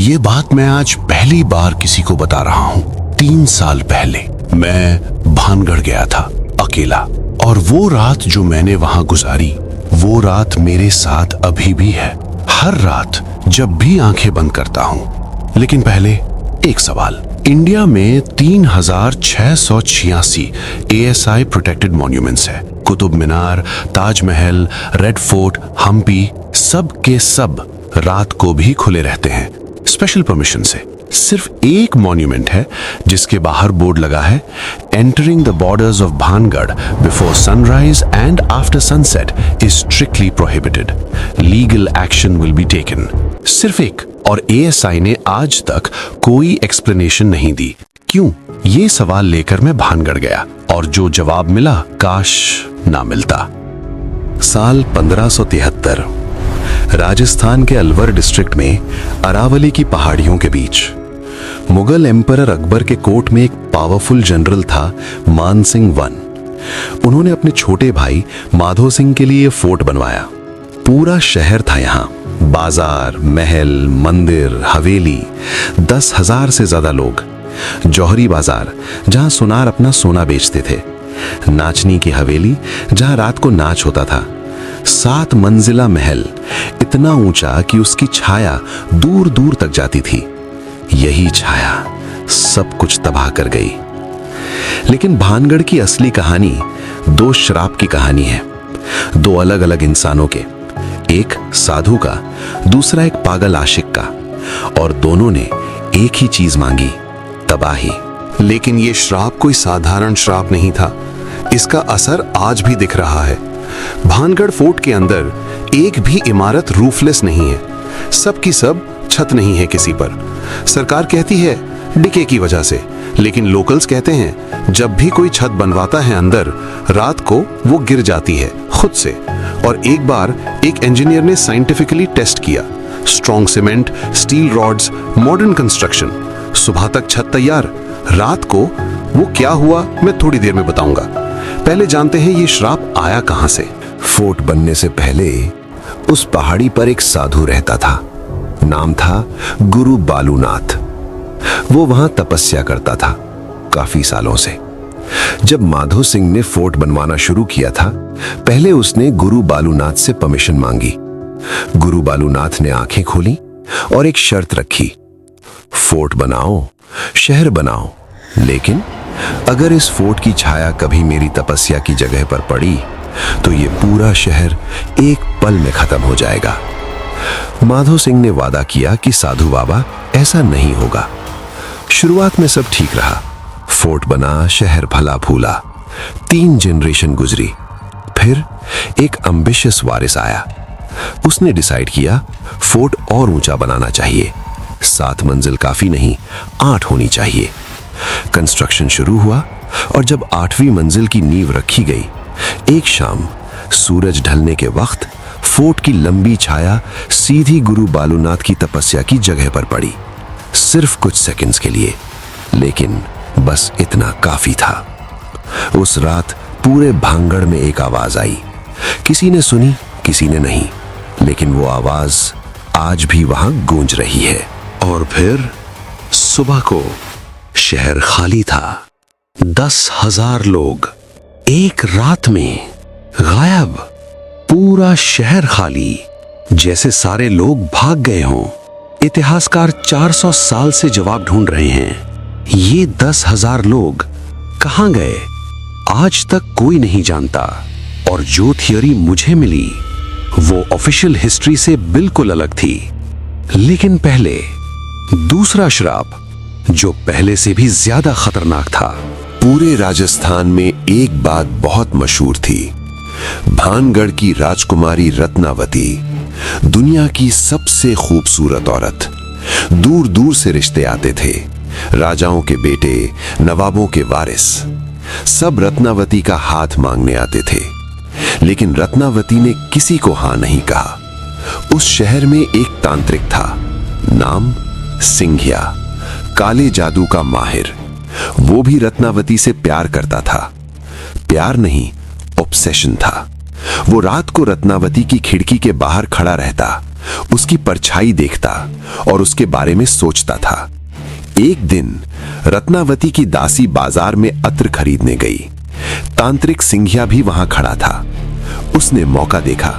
ये बात मैं आज पहली बार किसी को बता रहा हूँ। 3 साल पहले मैं भानगढ़ गया था अकेला, और वो रात जो मैंने वहां गुजारी, वो रात मेरे साथ अभी भी है। हर रात जब भी आंखें बंद करता हूँ। लेकिन पहले एक सवाल। इंडिया में 3686 ASI प्रोटेक्टेड मॉन्यूमेंट्स है। कुतुब मीनार, ताजमहल, रेड फोर्ट, हम्पी, सब के सब रात को भी खुले रहते हैं स्पेशल परमिशन से। सिर्फ एक मॉन्यूमेंट है जिसके बाहर बोर्ड लगा है, entering the borders of Bhangarh before sunrise and after sunset is strictly prohibited. Legal action will be taken. सिर्फ एक, और ASI ने आज तक कोई एक्सप्लेनेशन नहीं दी। क्यों? ये सवाल लेकर मैं भानगढ़ गया, और जो जवाब मिला काश ना मिलता। साल 1573, राजस्थान के अलवर डिस्ट्रिक्ट में अरावली की पहाड़ियों के बीच मुगल एम्परर अकबर के कोर्ट में एक पावरफुल जनरल था, मान सिंह वन। उन्होंने अपने छोटे भाई माधो सिंह के लिए फोर्ट बनवाया। पूरा शहर था यहाँ, बाजार, महल, मंदिर, हवेली, 10,000 से ज्यादा लोग। जौहरी बाजार, जहां सुनार अपना सोना बेचते थे। नाचनी की हवेली, जहां रात को नाच होता था। 7 मंजिला महल, इतना ऊंचा कि उसकी छाया दूर दूर तक जाती थी। यही छाया सब कुछ तबाह कर गई। लेकिन भानगढ़ की असली कहानी 2 शराब की कहानी है, 2 अलग अलग इंसानों के। एक साधु का, दूसरा एक पागल आशिक का, और दोनों ने एक ही चीज मांगी, तबाही। लेकिन ये श्राप कोई साधारण श्राप नहीं था। इसका असर आज भी दिख रहा है। भानगढ़ फोर्ट के अंदर एक भी इमारत रूफलेस नहीं है। सब की सब छत नहीं है किसी पर। सरकार कहती है डिके की वजह से, लेकिन लोकल्स कहते हैं जब भी कोई छत बनवाता है अंदर, रात को वो गिर जाती है खुद से। और एक बार एक इंजीनियर ने साइंटिफिकली टेस्ट किया। Strong cement, steel rods, modern construction, सुबह तक छत तैयार। रात को वो क्या हुआ मैं थोड़ी देर में बताऊंगा। पहले जानते हैं ये श्राप आया कहां से। फोर्ट बनने से पहले उस पहाड़ी पर एक साधु रहता था। नाम था गुरु बालूनाथ। वो वहां तपस्या करता था काफी सालों से। जब माधो सिंह ने फोर्ट बनवाना शुरू किया था, पहले उसने गुरु बालूनाथ से परमिशन मांगी। गुरु बालूनाथ ने आंखें खोली और एक शर्त रखी, फोर्ट बनाओ, शहर बनाओ, लेकिन अगर इस फोर्ट की छाया कभी मेरी तपस्या की जगह पर पड़ी तो ये पूरा शहर एक पल में खत्म हो जाएगा। माधो सिंह ने वादा किया कि साधु बाबा ऐसा नहीं होगा। शुरुआत में सब ठीक रहा। फोर्ट बना, शहर भला फूला, 3 जनरेशन गुजरी। फिर एक एम्बिशियस वारिस आया। उसने डिसाइड किया फोर्ट और ऊंचा बनाना चाहिए। 7 मंजिल काफी नहीं, 8 होनी चाहिए। कंस्ट्रक्शन शुरू हुआ, और जब 8वीं मंजिल की नींव रखी गई, एक शाम सूरज ढलने के वक्त फोर्ट की लंबी छाया सीधी गुरु बालूनाथ की तपस्या की जगह पर पड़ी। सिर्फ कुछ सेकंड्स के लिए, लेकिन बस इतना काफी था। उस रात पूरे भानगढ़ में एक आवाज आई। किसी ने सुनी, किसी ने नहीं, लेकिन वो आवाज आज भी वहां गूंज रही है। और फिर सुबह को शहर खाली था। 10,000 लोग एक रात में गायब। पूरा शहर खाली, जैसे सारे लोग भाग गए हों। इतिहासकार 400 साल से जवाब ढूंढ रहे हैं। ये 10,000 लोग कहां गए, आज तक कोई नहीं जानता। और जो थियरी मुझे मिली वो ऑफिशियल हिस्ट्री से बिल्कुल अलग थी। लेकिन पहले दूसरा श्राप, जो पहले से भी ज्यादा खतरनाक था। पूरे राजस्थान में एक बात बहुत मशहूर थी। भानगढ़ की राजकुमारी रत्नावती, दुनिया की सबसे खूबसूरत औरत। दूर दूर से रिश्ते आते थे, राजाओं के बेटे, नवाबों के वारिस, सब रत्नावती का हाथ मांगने आते थे। लेकिन रत्नावती ने किसी को हाँ नहीं कहा। उस शहर में एक तांत्रिक था, नाम सिंघिया, काले जादू का माहिर। वो भी रत्नावती से प्यार करता था। प्यार नहीं, ऑब्सेशन था। वो रात को रत्नावती की खिड़की के बाहर खड़ा रहता, उसकी परछाई देखता और उसके बारे में सोचता था। एक दिन रत्नावती की दासी बाजार में अत्र खरीदने गई। तांत्रिक सिंघिया भी वहां खड़ा था। उसने मौका देखा।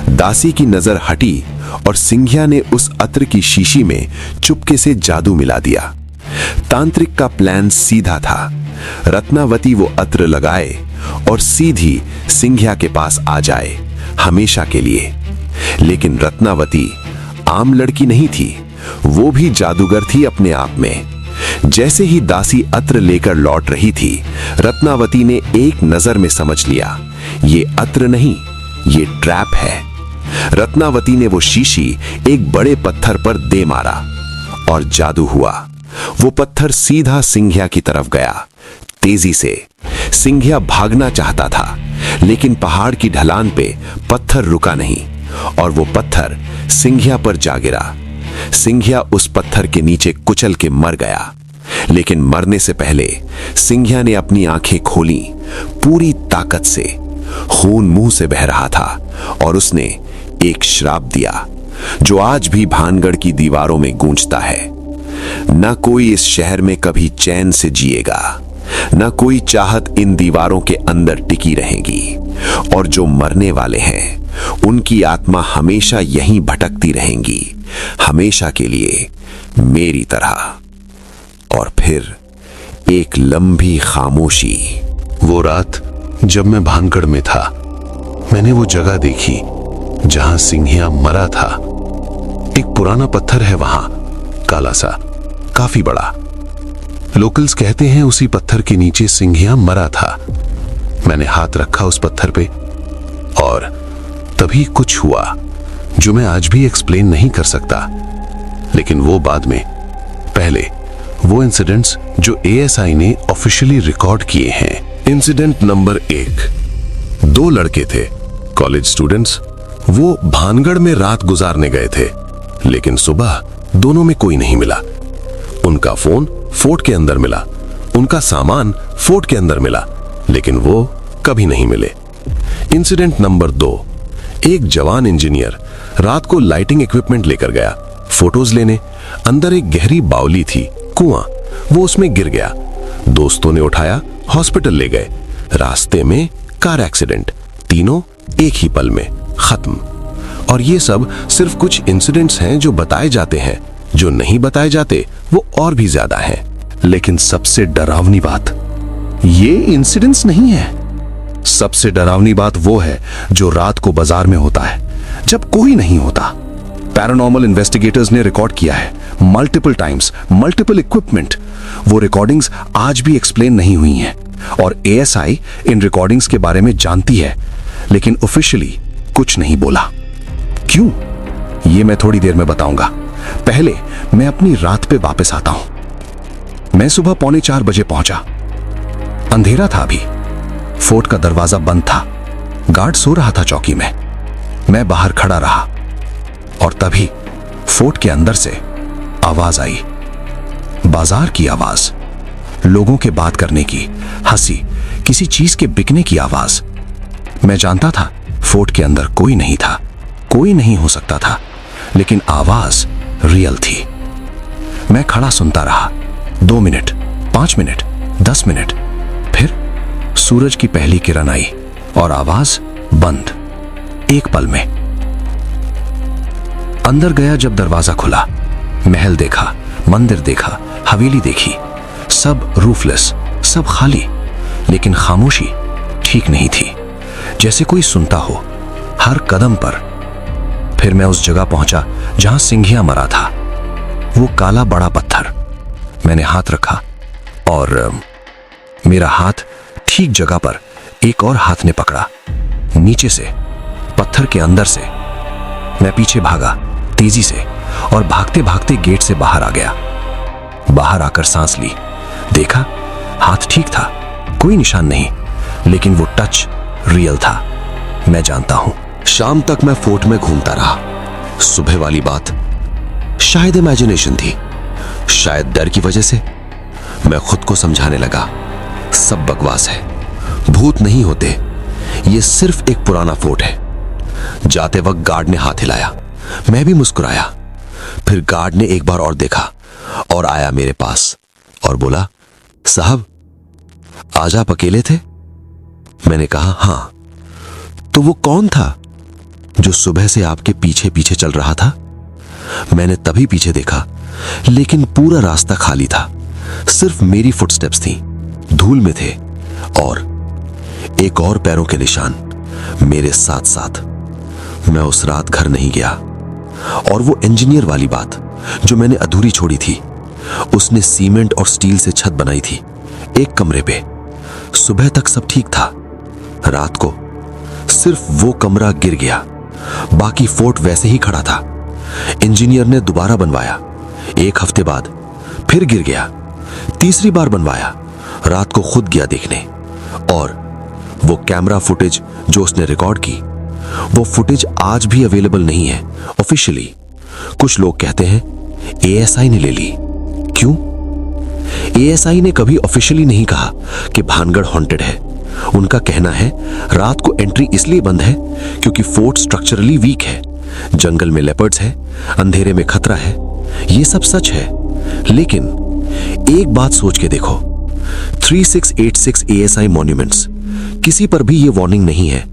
दासी की नजर हटी और सिंघिया ने उस अत्र की शीशी में चुपके से जादू मिला दिया। तांत्रिक का प्लान सीधा था। रत्नावती वो अत्र लगाए और सीधी सिंघिया के पास आ जाए, हमेशा के लिए। लेकिन रत्नावती आम लड़की नहीं थी, वो भी जादूगर थी अपने आप में। जैसे ही दासी अत्र लेकर लौट रही थी, रत्नावती ने एक नजर में समझ लिया, ये अत्र नहीं, ये ट्रैप है। रत्नावती ने वो शीशी एक बड़े पत्थर पर दे मारा और जादू हुआ। वो पत्थर सीधा सिंघिया की तरफ गया, तेजी से। सिंघिया भागना चाहता था, लेकिन पहाड़ की ढलान पे पत्थर रुका नहीं और वो पत्थर सिंघिया पर जा गिरा। सिंघिया उस पत्थर के नीचे कुचल के मर गया। लेकिन मरने से पहले सिंघिया ने अपनी आंखें खोली पूरी ताकत से। खून मुंह से बह रहा था और उसने एक श्राप दिया जो आज भी भानगढ़ की दीवारों में गूंजता है। न कोई इस शहर में कभी चैन से जिएगा, न कोई चाहत इन दीवारों के अंदर टिकी रहेगी, और जो मरने वाले हैं उनकी आत्मा हमेशा यहीं भटकती रहेंगी, हमेशा के लिए, मेरी तरह। और फिर एक लंबी खामोशी। वो रात जब मैं भानगढ़ में था, मैंने वो जगह देखी जहां सिंघिया मरा था। एक पुराना पत्थर है वहां, काला सा, काफी बड़ा। लोकल्स कहते हैं उसी पत्थर के नीचे सिंघिया मरा था। मैंने हाथ रखा उस पत्थर पे और तभी कुछ हुआ जो मैं आज भी एक्सप्लेन नहीं कर सकता। लेकिन वो बाद में, पहले वो इंसिडेंट्स जो एएसआई ने ऑफिशियली रिकॉर्ड किए हैं। Incident number 1। 2 लड़के थे, कॉलेज स्टूडेंट्स। वो भानगढ़ में रात गुजारने गए थे, लेकिन सुबह दोनों में कोई नहीं मिला। उनका फोन फोर्ट के अंदर मिला, उनका सामान फोर्ट के अंदर मिला, लेकिन वो कभी नहीं मिले। Incident number 2। एक जवान इंजीनियर रात को लाइटिंग इक्विपमेंट लेकर गया फोटोज लेने। अंदर एक गहरी बावली थी, कुआं। वो उसमें गिर गया। दोस्तों ने उठाया, हॉस्पिटल ले गए। रास्ते में कार एक्सीडेंट, तीनों एक ही पल में खत्म। और ये सब सिर्फ कुछ इंसिडेंट्स हैं जो बताए जाते हैं। जो नहीं बताए जाते वो और भी ज्यादा हैं। लेकिन सबसे डरावनी बात ये इंसिडेंट्स नहीं है। सबसे डरावनी बात वो है जो रात को बाजार में होता है, जब कोई नहीं होता। पैरानॉर्मल इन्वेस्टिगेटर्स ने रिकॉर्ड किया है मल्टीपल टाइम्स, मल्टीपल इक्विपमेंट। वो रिकॉर्डिंग्स आज भी एक्सप्लेन नहीं हुई हैं और एएसआई इन रिकॉर्डिंग्स के बारे में जानती है, लेकिन ऑफिशियली कुछ नहीं बोला। क्यों, ये मैं थोड़ी देर में बताऊंगा। पहले मैं अपनी रात पे वापस आता हूं। मैं सुबह 3:45 बजे पहुंचा। अंधेरा था अभी, फोर्ट का दरवाजा बंद था, गार्ड सो रहा था चौकी में। मैं बाहर खड़ा रहा और तभी फोर्ट के अंदर से आवाज आई, बाजार की आवाज, लोगों के बात करने की, हंसी, किसी चीज के बिकने की आवाज। मैं जानता था फोर्ट के अंदर कोई नहीं था, कोई नहीं हो सकता था, लेकिन आवाज रियल थी। मैं खड़ा सुनता रहा 2 मिनट, 5 मिनट, 10 मिनट। फिर सूरज की पहली किरण आई और आवाज बंद। एक पल में अंदर गया। जब दरवाजा खुला, महल देखा, मंदिर देखा, हवेली देखी, सब रूफलेस, सब खाली। लेकिन खामोशी ठीक नहीं थी, जैसे कोई सुनता हो हर कदम पर। फिर मैं उस जगह पहुंचा जहां सिंघिया मरा था। वो काला बड़ा पत्थर। मैंने हाथ रखा और मेरा हाथ ठीक जगह पर एक और हाथ ने पकड़ा, नीचे से, पत्थर के अंदर से। मैं पीछे भागा तेजी से और भागते भागते गेट से बाहर आ गया। बाहर आकर सांस ली, देखा हाथ ठीक था, कोई निशान नहीं, लेकिन वो टच रियल था। मैं जानता हूं। शाम तक मैं फोर्ट में घूमता रहा। सुबह वाली बात शायद इमेजिनेशन थी, शायद डर की वजह से। मैं खुद को समझाने लगा, सब बकवास है, भूत नहीं होते, ये सिर्फ एक पुराना फोर्ट है। जाते वक्त गार्ड ने हाथ हिलाया, मैं भी मुस्कुराया। फिर गार्ड ने एक बार और देखा और आया मेरे पास और बोला, साहब आज आप अकेले थे? मैंने कहा, हाँ। तो वो कौन था जो सुबह से आपके पीछे पीछे चल रहा था? मैंने तभी पीछे देखा, लेकिन पूरा रास्ता खाली था। सिर्फ मेरी फुटस्टेप्स थी, धूल में थे और एक और पैरों के निशान मेरे साथ साथ। मैं उस रात घर नहीं गया और वो इंजीनियर वाली बात जो मैंने अधूरी छोड़ी थी, उसने सीमेंट और स्टील से छत बनाई थी एक कमरे पे। सुबह तक सब ठीक था। रात को सिर्फ वो कमरा गिर गया, बाकी फोर्ट वैसे ही खड़ा था। इंजीनियर ने दोबारा बनवाया, एक हफ्ते बाद फिर गिर गया। तीसरी बार बनवाया, रात को खुद गया देखने और वो कैमरा फुटेज जो उसने रिकॉर्ड की, वो फुटेज आज भी अवेलेबल नहीं है ऑफिशियली। कुछ लोग कहते हैं एएसआई ने ले ली। क्यों? एएसआई ने कभी ऑफिशियली नहीं कहा कि भानगढ़ हॉन्टेड है। उनका कहना है रात को एंट्री इसलिए बंद है क्योंकि फोर्ट स्ट्रक्चरली वीक है, जंगल में लेपर्ड्स है, अंधेरे में खतरा है। ये सब सच है, लेकिन एक बात सोच के देखो, 3686 एएसआई मॉन्यूमेंट्स, किसी पर भी ये वार्निंग नहीं है,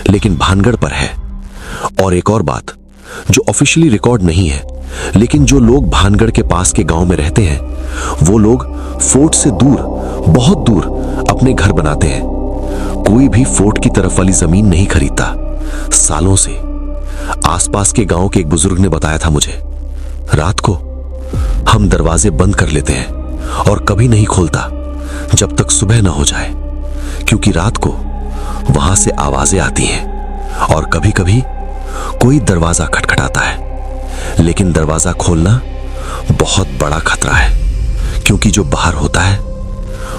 लेकिन भानगढ़ पर है। और एक और बात जो ऑफिशियली रिकॉर्ड नहीं है, लेकिन जो लोग भानगढ़ के पास के गांव में रहते हैं, वो लोग फोर्ट से दूर, बहुत दूर अपने घर बनाते हैं। कोई भी फोर्ट की तरफ वाली जमीन नहीं खरीदता सालों से। आसपास के गांव के एक बुजुर्ग ने बताया था मुझे, रात को हम दरवाजे बंद कर लेते हैं और कभी नहीं खोलता जब तक सुबह ना हो जाए, क्योंकि रात को वहां से आवाजें आती हैं और कभी कभी कोई दरवाजा खटखटाता है। लेकिन दरवाजा खोलना बहुत बड़ा खतरा है, क्योंकि जो बाहर होता है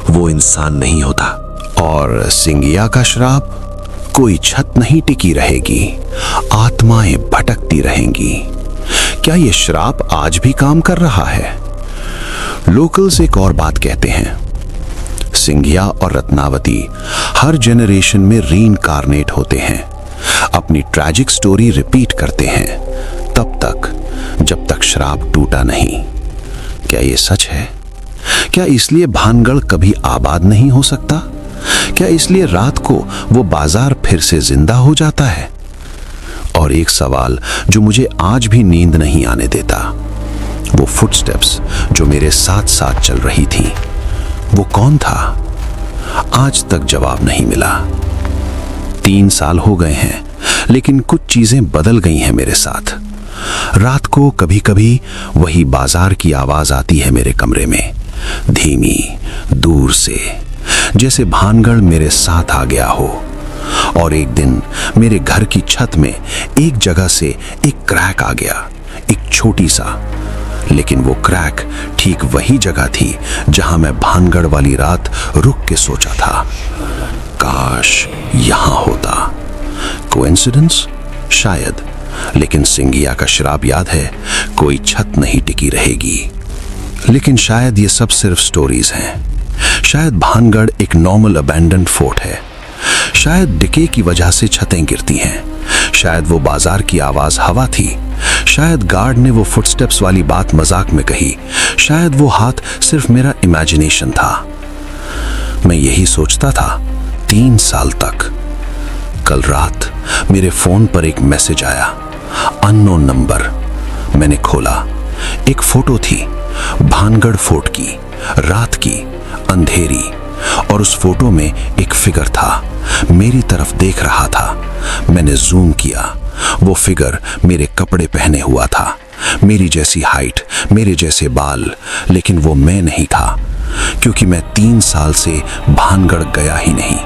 वो इंसान नहीं होता। और सिंगिया का श्राप, कोई छत नहीं टिकी रहेगी, आत्माएं भटकती रहेंगी। क्या यह श्राप आज भी काम कर रहा है? लोकल्स एक और बात कहते हैं, सिंगिया और रत्नावती हर जनरेशन में रीइंकार्नेट होते हैं, अपनी ट्रैजिक स्टोरी रिपीट करते हैं तब तक जब तक श्राप टूटा नहीं। क्या यह सच है? क्या इसलिए भानगढ़ कभी आबाद नहीं हो सकता? क्या इसलिए रात को वो बाजार फिर से जिंदा हो जाता है? और एक सवाल जो मुझे आज भी नींद नहीं आने देता, वो फुटस्टेप्स जो मेरे साथ साथ चल रही थी, वो कौन था? आज तक जवाब नहीं मिला। 3 साल हो गए हैं, लेकिन कुछ चीजें बदल गई हैं मेरे साथ। रात को कभी कभी वही बाजार की आवाज आती है मेरे कमरे में, धीमी, दूर से, जैसे भानगढ़ मेरे साथ आ गया हो। और एक दिन मेरे घर की छत में एक जगह से एक क्रैक आ गया, एक छोटी सा, लेकिन वो क्रैक ठीक वही जगह थी जहां मैं भानगढ़ वाली रात रुक के सोचा था, काश यहां होता। कोइंसिडेंस? शायद, लेकिन सिंगिया का श्राप याद है, कोई छत नहीं टिकी रहेगी। लेकिन शायद ये सब सिर्फ स्टोरीज हैं। शायद भानगढ़ एक नॉर्मल अबैंडन्ड फोर्ट है। शायद डिके की वजह से छतें गिरती हैं। शायद वो बाजार की आवाज हवा थी। शायद गार्ड ने वो फुटस्टेप्स वाली बात मजाक में कही। शायद वो हाथ सिर्फ मेरा इमेजिनेशन था। मैं यही सोचता था 3 साल तक। कल रात मेरे फोन पर एक मैसेज आया, अननोन नंबर। मैंने खोला, एक फोटो थी भानगढ़ फोर्ट की, रात की, अंधेरी, और उस फोटो में एक फिगर था, मेरी तरफ देख रहा था। मैंने जूम किया, वो फिगर मेरे कपड़े पहने हुआ था, मेरी जैसी हाइट, मेरे जैसे बाल, लेकिन वो मैं नहीं था, क्योंकि मैं 3 साल से भानगढ़ गया ही नहीं।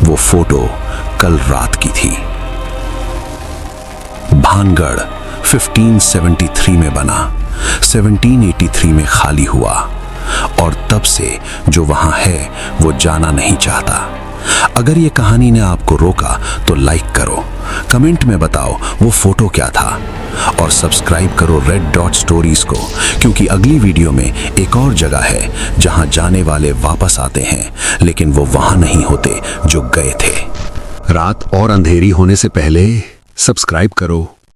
वो फोटो कल रात की थी। भानगढ़ 1573 में बना, 1783 में खाली हुआ, और तब से जो वहां है वो जाना नहीं चाहता। अगर ये कहानी ने आपको रोका तो लाइक करो, कमेंट में बताओ वो फोटो क्या था, और सब्सक्राइब करो रेड डॉट स्टोरीज को, क्योंकि अगली वीडियो में एक और जगह है जहां जाने वाले वापस आते हैं, लेकिन वो वहां नहीं होते जो गए थे। रात और अंधेरी होने से पहले सब्सक्राइब करो।